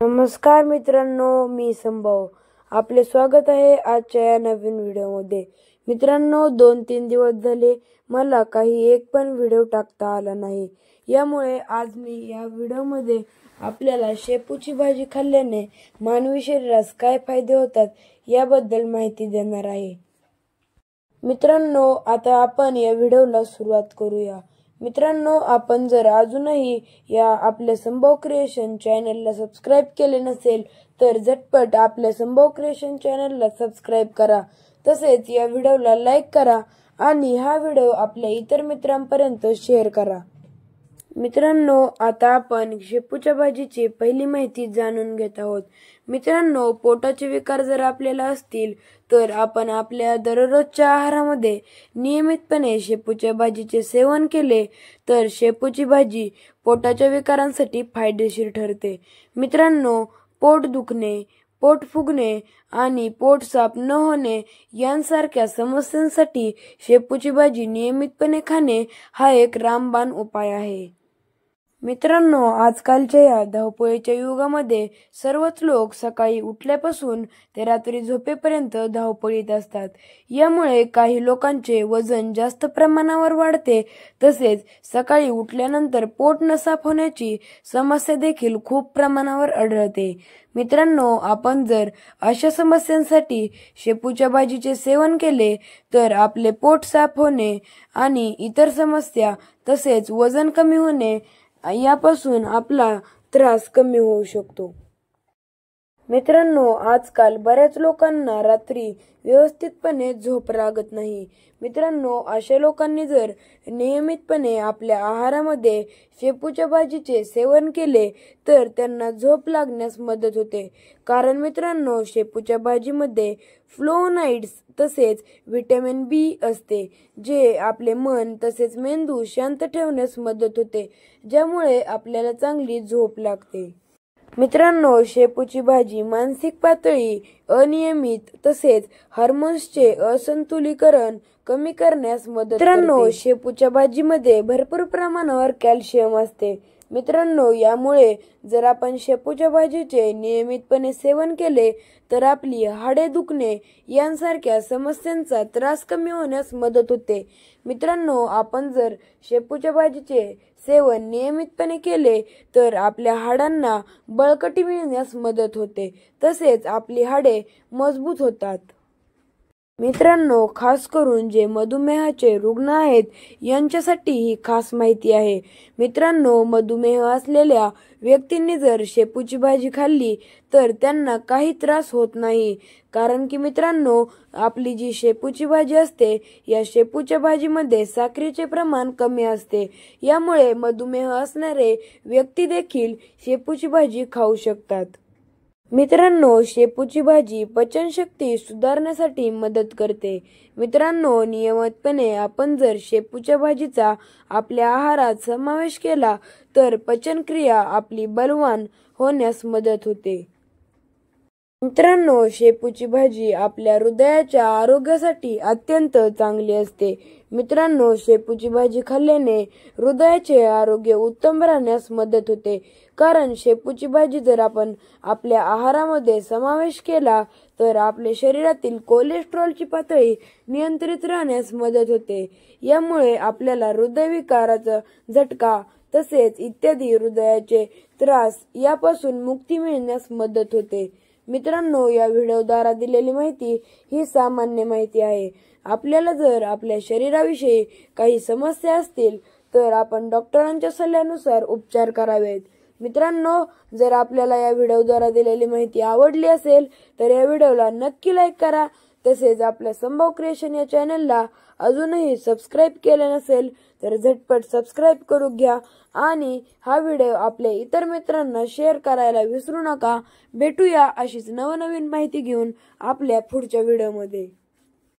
नमस्कार मित्रांनो, मी संभव. आपले स्वागत आहे आजच्या या नवीन व्हिडिओमध्ये. मित्रांनो, 2-3 दिवस झाले मला काही एक पण व्हिडिओ टाकता आला नाही. यामुळे आज मी या व्हिडिओमध्ये आपल्याला शेपूची भाजी खाल्ल्याने मानवी शरीरास काय फायदे होतात याबद्दल माहिती देणार आहे. मित्रांनो, आता आपण या व्हिडिओला सुरुवात करूया. मित्रांनो, आपण जर अजूनही या आपल्या संभव क्रिएशन चॅनलला सबस्क्राईब केले नसेल तर झटपट आपल्या संभव क्रिएशन चॅनलला सबस्क्राईब करा. तसेच या व्हिडिओला लाईक करा आणि हा व्हिडिओ आपल्या इतर मित्रांपर्यंत शेअर करा. मित्रांनो, आता आपण शेपूच्या भाजीची पहिली माहिती जाणून घेत आहोत. मित्रांनो, पोटाचे विकार जर आपल्याला असतील तर आपण आपल्या दररोजच्या आहारामध्ये नियमितपणे शेपूच्या भाजीचे सेवन केले तर शेपूची भाजी पोटाच्या विकारांसाठी फायदेशीर ठरते. मित्रांनो, पोट दुखणे, पोट फुगणे आणि पोट साफ न होणे यांसारख्या समस्यांसाठी शेपूची भाजी नियमितपणे खाणे हा एक रामबाण उपाय आहे. मित्रांनो, आजकालच्या या धावपळीच्या युगामध्ये सर्वच लोक सकाळी उठल्यापासून ते रात्री झोपेपर्यंत धावपळीत असतात. यामुळे काही लोकांचे वजन जास्त प्रमाणावर वाढते. तसेच सकाळी उठल्यानंतर पोट न साफ होण्याची समस्या देखील खूप प्रमाणावर आढळते. मित्रांनो, आपण जर अशा समस्यांसाठी शेपूच्या भाजीचे सेवन केले तर आपले पोट साफ होणे आणि इतर समस्या तसेच वजन कमी होणे यापासून आपला त्रास कमी होऊ शकतो. मित्रांनो, आजकाल बऱ्याच लोकांना रात्री व्यवस्थितपणे झोप लागत नाही. मित्रांनो, अशा लोकांनी जर नियमितपणे आपल्या आहारामध्ये शेपूच्या भाजीचे सेवन केले तर त्यांना झोप लागण्यास मदत होते. कारण मित्रांनो, शेपूच्या भाजीमध्ये फ्लोनाइड्स तसेच व्हिटॅमिन बी असते, जे आपले मन तसेच मेंदू शांत ठेवण्यास मदत होते, ज्यामुळे आपल्याला चांगली झोप लागते. मित्रांनो, शेपूची भाजी मानसिक पातळी अनियमित तसेच हार्मोन्सचे असंतुलीकरण कमी करण्यास मदत करते. मित्रांनो, शेपूच्या भाजीमध्ये भरपूर प्रमाणावर कॅल्शियम असते. मित्रांनो, यामुळे जर आपण शेपूच्या भाजीचे नियमितपणे सेवन केले तर आपली हाडे दुखणे यांसारख्या समस्यांचा त्रास कमी होण्यास मदत होते. मित्रांनो, आपण जर शेपूच्या भाजीचे सेवन नियमितपणे केले तर आपल्या हाडांना बळकटी मिळण्यास मदत होते. तसेच आपली हाडे मजबूत होतात. मित्रांनो, खास करून जे मधुमेहाचे रुग्ण आहेत यांच्यासाठी ही खास माहिती आहे. मित्रांनो, मधुमेह असलेल्या व्यक्तींनी जर शेपूची भाजी खाल्ली तर त्यांना काही त्रास होत नाही. कारण की मित्रांनो, आपली जी शेपूची भाजी असते या शेपूच्या भाजीमध्ये साखरेचे प्रमाण कमी असते. यामुळे मधुमेह असणारे व्यक्ती देखील शेपूची भाजी खाऊ शकतात. मित्रांनो, शेपूची भाजी पचनशक्ती सुधारण्यासाठी मदत करते. मित्रांनो, नियमितपणे आपण जर शेपूच्या भाजीचा आपल्या आहारात समावेश केला तर पचनक्रिया आपली बलवान होण्यास मदत होते. मित्रांनो, शेपूची भाजी आपल्या हृदयाच्या आरोग्यासाठी अत्यंत चांगली असते. मित्रांनो, शेपूची भाजी खाल्ल्याने हृदयाचे आरोग्य उत्तम राहण्यास मदत होते. कारण शेपूची भाजी जर आपण आपल्या आहारामध्ये समावेश केला तर आपल्या शरीरातील कोलेस्ट्रॉलची पातळी नियंत्रित राहण्यास मदत होते. यामुळे आपल्याला हृदयविकाराचा झटका तसेच इत्यादी हृदयाचे त्रास यापासून मुक्ती मिळण्यास मदत होते. मित्रांनो, या व्हिडिओद्वारा दिलेली माहिती ही सामान्य माहिती आहे. आपल्याला जर आपल्या शरीराविषयी काही समस्या असतील तर आपण डॉक्टरांच्या सल्ल्यानुसार उपचार करावेत. मित्रांनो, जर आपल्याला या व्हिडिओद्वारा दिलेली माहिती आवडली असेल तर या व्हिडिओला नक्की लाईक करा. तसेच आपल्या संभव क्रिएशन या चॅनलला अजूनही सबस्क्राईब केले नसेल तर झटपट सबस्क्राईब करून घ्या आणि हा व्हिडिओ आपल्या इतर मित्रांना शेअर करायला विसरू नका. भेटूया अशीच नवनवीन माहिती घेऊन आपल्या पुढच्या व्हिडिओमध्ये.